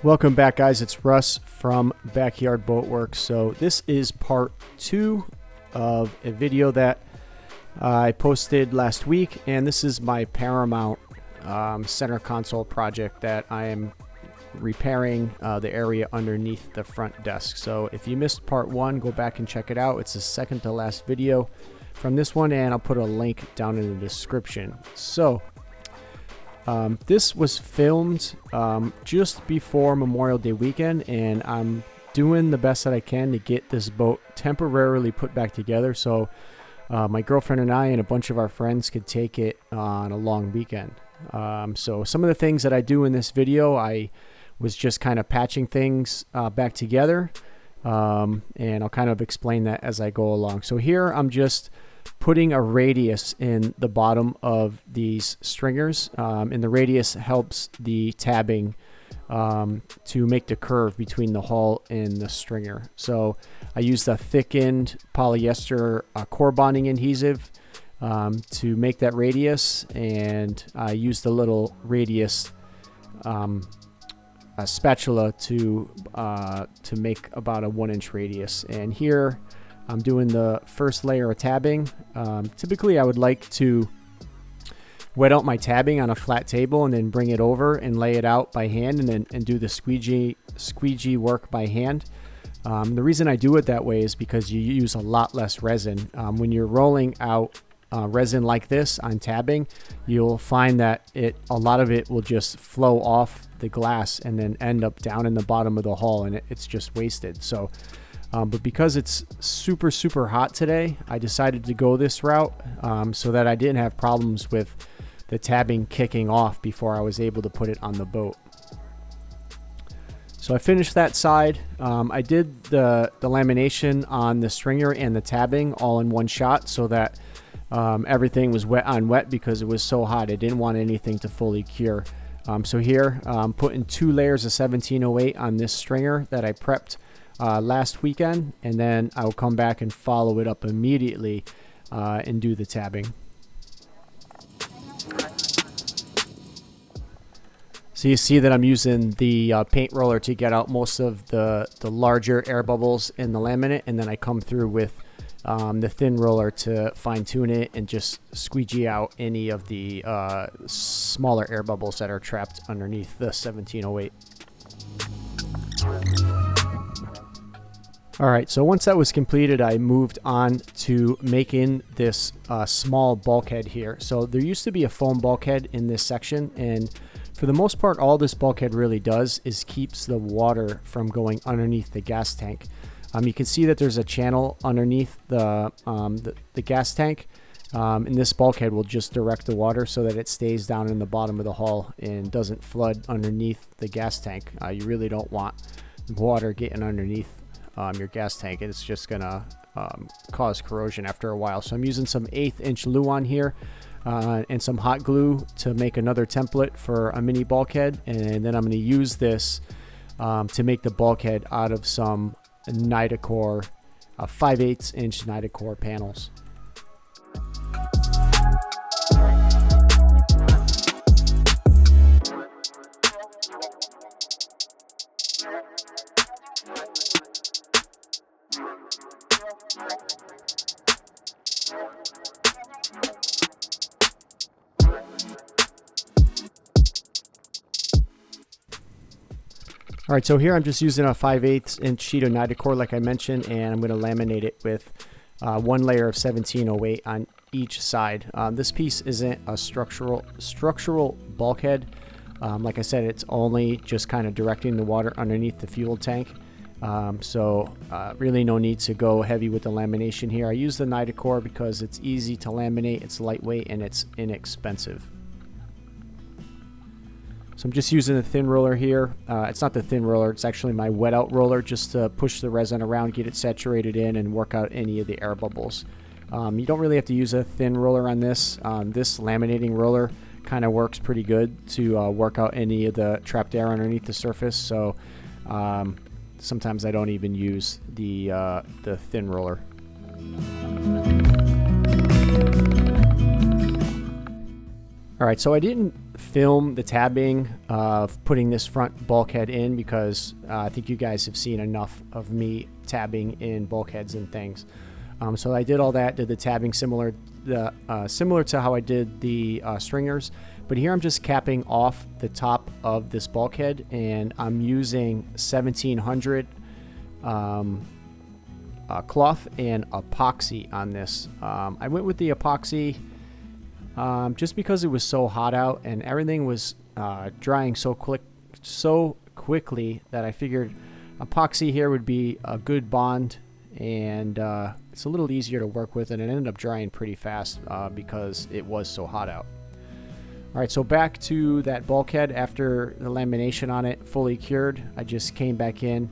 Welcome back, guys. It's Russ from Backyard Boatworks. So this is part 2 of a video that I posted last week, and this is my Paramount center console project that I am repairing the area underneath the front desk. So if you missed part 1, go back and check it out. It's the second to last video from this one, and I'll put a link down in the description. So this was filmed just before Memorial Day weekend, and I'm doing the best that I can to get this boat temporarily put back together so my girlfriend and I and a bunch of our friends could take it on a long weekend. So some of the things that I do in this video, I was just kind of patching things back together, and I'll kind of explain that as I go along. So here I'm just putting a radius in the bottom of these stringers, and the radius helps the tabbing to make the curve between the hull and the stringer. So I used a thickened polyester core bonding adhesive to make that radius, and I used a little radius a spatula to make about a 1-inch radius. And here I'm doing the first layer of tabbing. Typically I would like to wet out my tabbing on a flat table and then bring it over and lay it out by hand, and do the squeegee work by hand. The reason I do it that way is because you use a lot less resin. When you're rolling out resin like this on tabbing, you'll find that a lot of it will just flow off the glass and then end up down in the bottom of the hull, and it's just wasted. So but because it's super hot today, I decided to go this route so that I didn't have problems with the tabbing kicking off before I was able to put it on the boat. So I finished that side. I did the lamination on the stringer and the tabbing all in one shot so that everything was wet on wet because it was so hot. I didn't want anything to fully cure. So here I'm putting 2 layers of 1708 on this stringer that I prepped last weekend, and then I'll come back and follow it up immediately and do the tabbing. So you see that I'm using the paint roller to get out most of the larger air bubbles in the laminate, and then I come through with the thin roller to fine tune it and just squeegee out any of the smaller air bubbles that are trapped underneath the 1708. All right, so once that was completed, I moved on to making this small bulkhead here. So there used to be a foam bulkhead in this section, and for the most part, all this bulkhead really does is keeps the water from going underneath the gas tank. You can see that there's a channel underneath the gas tank, and this bulkhead will just direct the water so that it stays down in the bottom of the hull and doesn't flood underneath the gas tank. You really don't want water getting underneath your gas tank, and it's just gonna cause corrosion after a while. So I'm using some 1/8 inch Luan here and some hot glue to make another template for a mini bulkhead, and then I'm going to use this to make the bulkhead out of some nidacore 5/8 inch nidacore panels. All right, so here I'm just using a 5/8 inch sheet of nidacore like I mentioned, and I'm going to laminate it with 1 layer of 1708 on each side. This piece isn't a structural bulkhead. Like I said, it's only just kind of directing the water underneath the fuel tank. So really no need to go heavy with the lamination here. I use the nidacore because it's easy to laminate, it's lightweight, and it's inexpensive. So I'm just using the thin roller here. It's not the thin roller, it's actually my wet out roller, just to push the resin around, get it saturated in, and work out any of the air bubbles. You don't really have to use a thin roller on this. This laminating roller kind of works pretty good to work out any of the trapped air underneath the surface. So sometimes I don't even use the thin roller. All right, so I didn't film the tabbing of putting this front bulkhead in because I think you guys have seen enough of me tabbing in bulkheads and things. So I did all that, did the tabbing similar to how I did the stringers. But here I'm just capping off the top of this bulkhead, and I'm using 1700 cloth and epoxy on this. I went with the epoxy just because it was so hot out and everything was drying so quickly that I figured epoxy here would be a good bond, and it's a little easier to work with, and it ended up drying pretty fast because it was so hot out. All right, so back to that bulkhead. After the lamination on it fully cured, I just came back in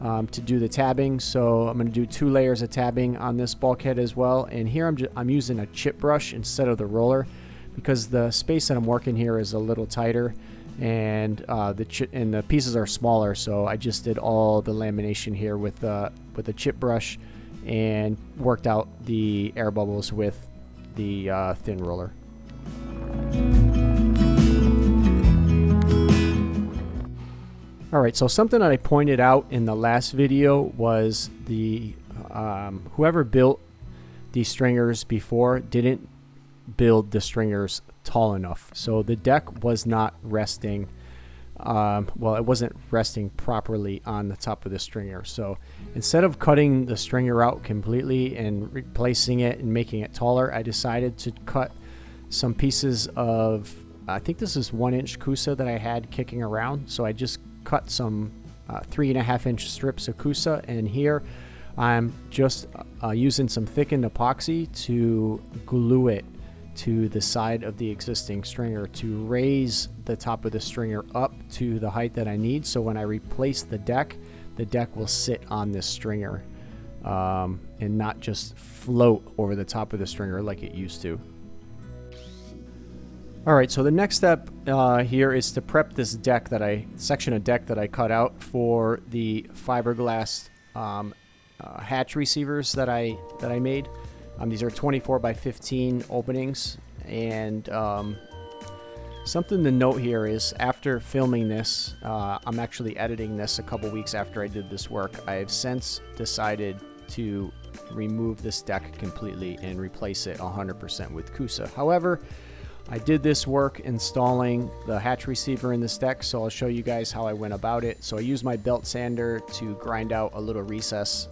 to do the tabbing. So I'm going to do 2 layers of tabbing on this bulkhead as well. And here I'm using a chip brush instead of the roller because the space that I'm working here is a little tighter, and the pieces are smaller. So I just did all the lamination here with a chip brush and worked out the air bubbles with the thin roller. All right, so something that I pointed out in the last video was the whoever built these stringers before didn't build the stringers tall enough. So the deck was not resting, well, it wasn't resting properly on the top of the stringer. So instead of cutting the stringer out completely and replacing it and making it taller, I decided to cut some pieces of, I think this is 1-inch Kusa that I had kicking around. So I just cut some 3.5-inch strips of Kusa, and here I'm just using some thickened epoxy to glue it to the side of the existing stringer to raise the top of the stringer up to the height that I need, so when I replace the deck will sit on this stringer and not just float over the top of the stringer like it used to. All right, so the next step here is to prep this section of deck that I cut out for the fiberglass hatch receivers that I made. These are 24 by 15 openings, and something to note here is after filming this, I'm actually editing this a couple weeks after I did this work. I have since decided to remove this deck completely and replace it 100% with Kusa. However, I did this work installing the hatch receiver in this deck, so I'll show you guys how I went about it. So I used my belt sander to grind out a little recess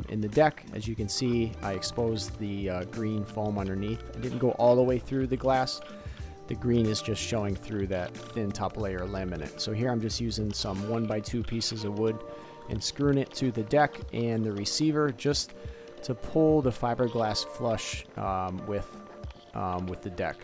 in the deck. As you can see, I exposed the green foam underneath. I didn't go all the way through the glass. The green is just showing through that thin top layer laminate. So here I'm just using some 1x2 pieces of wood and screwing it to the deck and the receiver just to pull the fiberglass flush with the deck.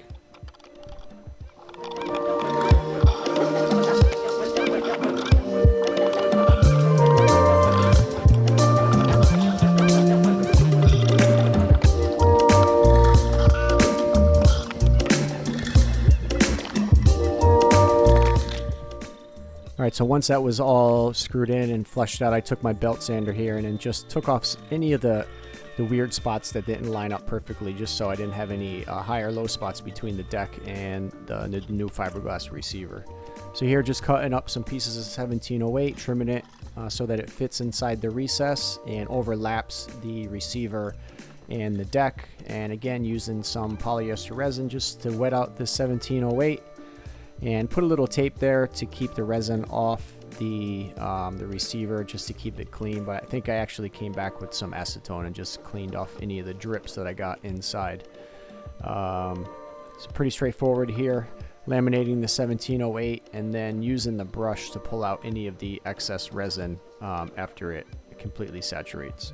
All right, so once that was all screwed in and flushed out, I took my belt sander here and then just took off any of the weird spots that didn't line up perfectly, just so I didn't have any high or low spots between the deck and the new fiberglass receiver. So here, just cutting up some pieces of 1708, trimming it so that it fits inside the recess and overlaps the receiver and the deck. And again, using some polyester resin just to wet out the 1708 and put a little tape there to keep the resin off the receiver, just to keep it clean. But I think I actually came back with some acetone and just cleaned off any of the drips that I got inside. It's pretty straightforward here, laminating the 1708 and then using the brush to pull out any of the excess resin after it completely saturates.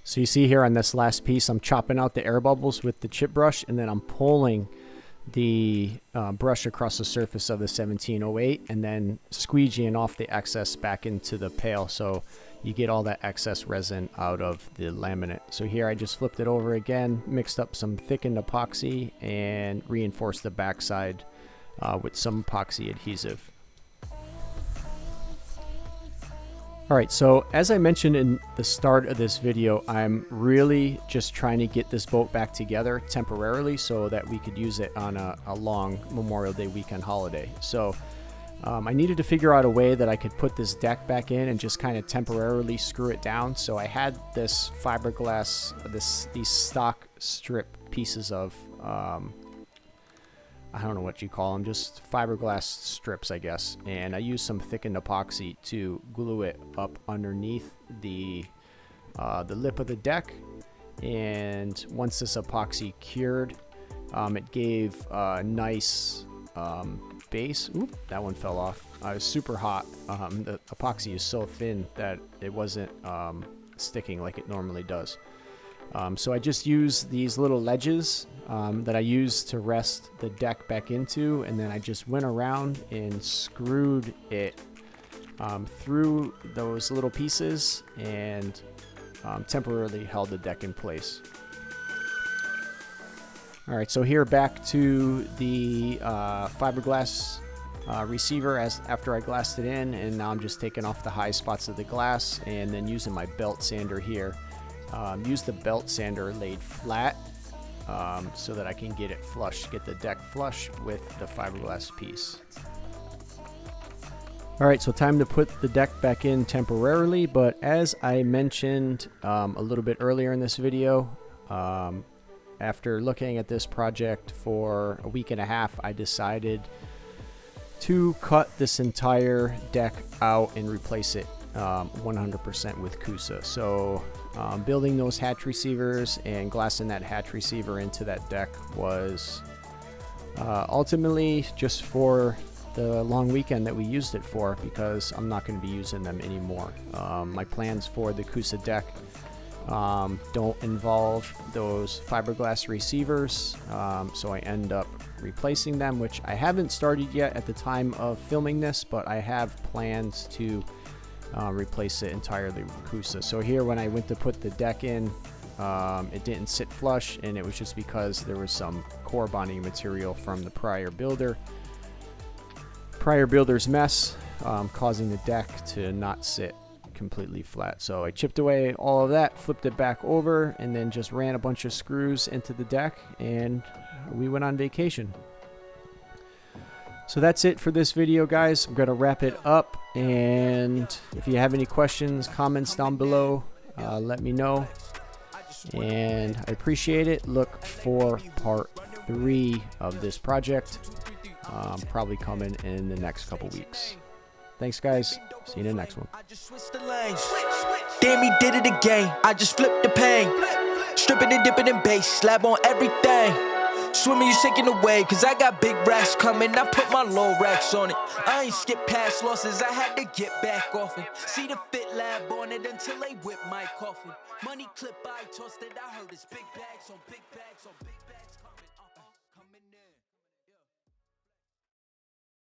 So you see here on this last piece, I'm chopping out the air bubbles with the chip brush, and then I'm pulling the brush across the surface of the 1708 and then squeegeeing off the excess back into the pail. So you get all that excess resin out of the laminate. So here I just flipped it over again, mixed up some thickened epoxy, and reinforced the backside with some epoxy adhesive. Alright, so as I mentioned in the start of this video, I'm really just trying to get this boat back together temporarily so that we could use it on a long Memorial Day weekend holiday. So I needed to figure out a way that I could put this deck back in and just kind of temporarily screw it down. So I had this fiberglass, these stock strip pieces of, I don't know what you call them, just fiberglass strips, I guess. And I used some thickened epoxy to glue it up underneath the lip of the deck. And once this epoxy cured, it gave a nice base. Oop, that one fell off. It was super hot. The epoxy is so thin that it wasn't sticking like it normally does. So I just used these little ledges that I used to rest the deck back into, and then I just went around and screwed it through those little pieces and temporarily held the deck in place. Alright, so here back to the fiberglass receiver after I glassed it in, and now I'm just taking off the high spots of the glass and then using my belt sander here. Use the belt sander laid flat so that I can get it flush, get the deck flush with the fiberglass piece. Alright, so time to put the deck back in temporarily, but as I mentioned a little bit earlier in this video, after looking at this project for a week and a half, I decided to cut this entire deck out and replace it 100% with Coosa. So building those hatch receivers and glassing that hatch receiver into that deck was ultimately just for the long weekend that we used it for, because I'm not going to be using them anymore. My plans for the Coosa deck don't involve those fiberglass receivers, so I end up replacing them, which I haven't started yet at the time of filming this, but I have plans to replace it entirely with Coosa. So here when I went to put the deck in, it didn't sit flush, and it was just because there was some core bonding material from the prior builder's mess causing the deck to not sit completely flat. So I chipped away all of that, flipped it back over, and then just ran a bunch of screws into the deck, and we went on vacation. So that's it for this video, guys. I'm going to wrap it up, and if you have any questions, comments down below, let me know, and I appreciate it. Look for part 3 of this project, probably coming in the next couple weeks. Thanks, guys. See you in the next one. Damn, he did it again. I just flipped the pain. Stripping and dipping in bass, slab on everything. Swimming, you shaking away, cause I got big racks coming. I put my low racks on it. I ain't skip past losses, I had to get back off it. See the fit lab on it until they whip my coffin. Money clip, I tossed it, I heard it's big bags on big bags on big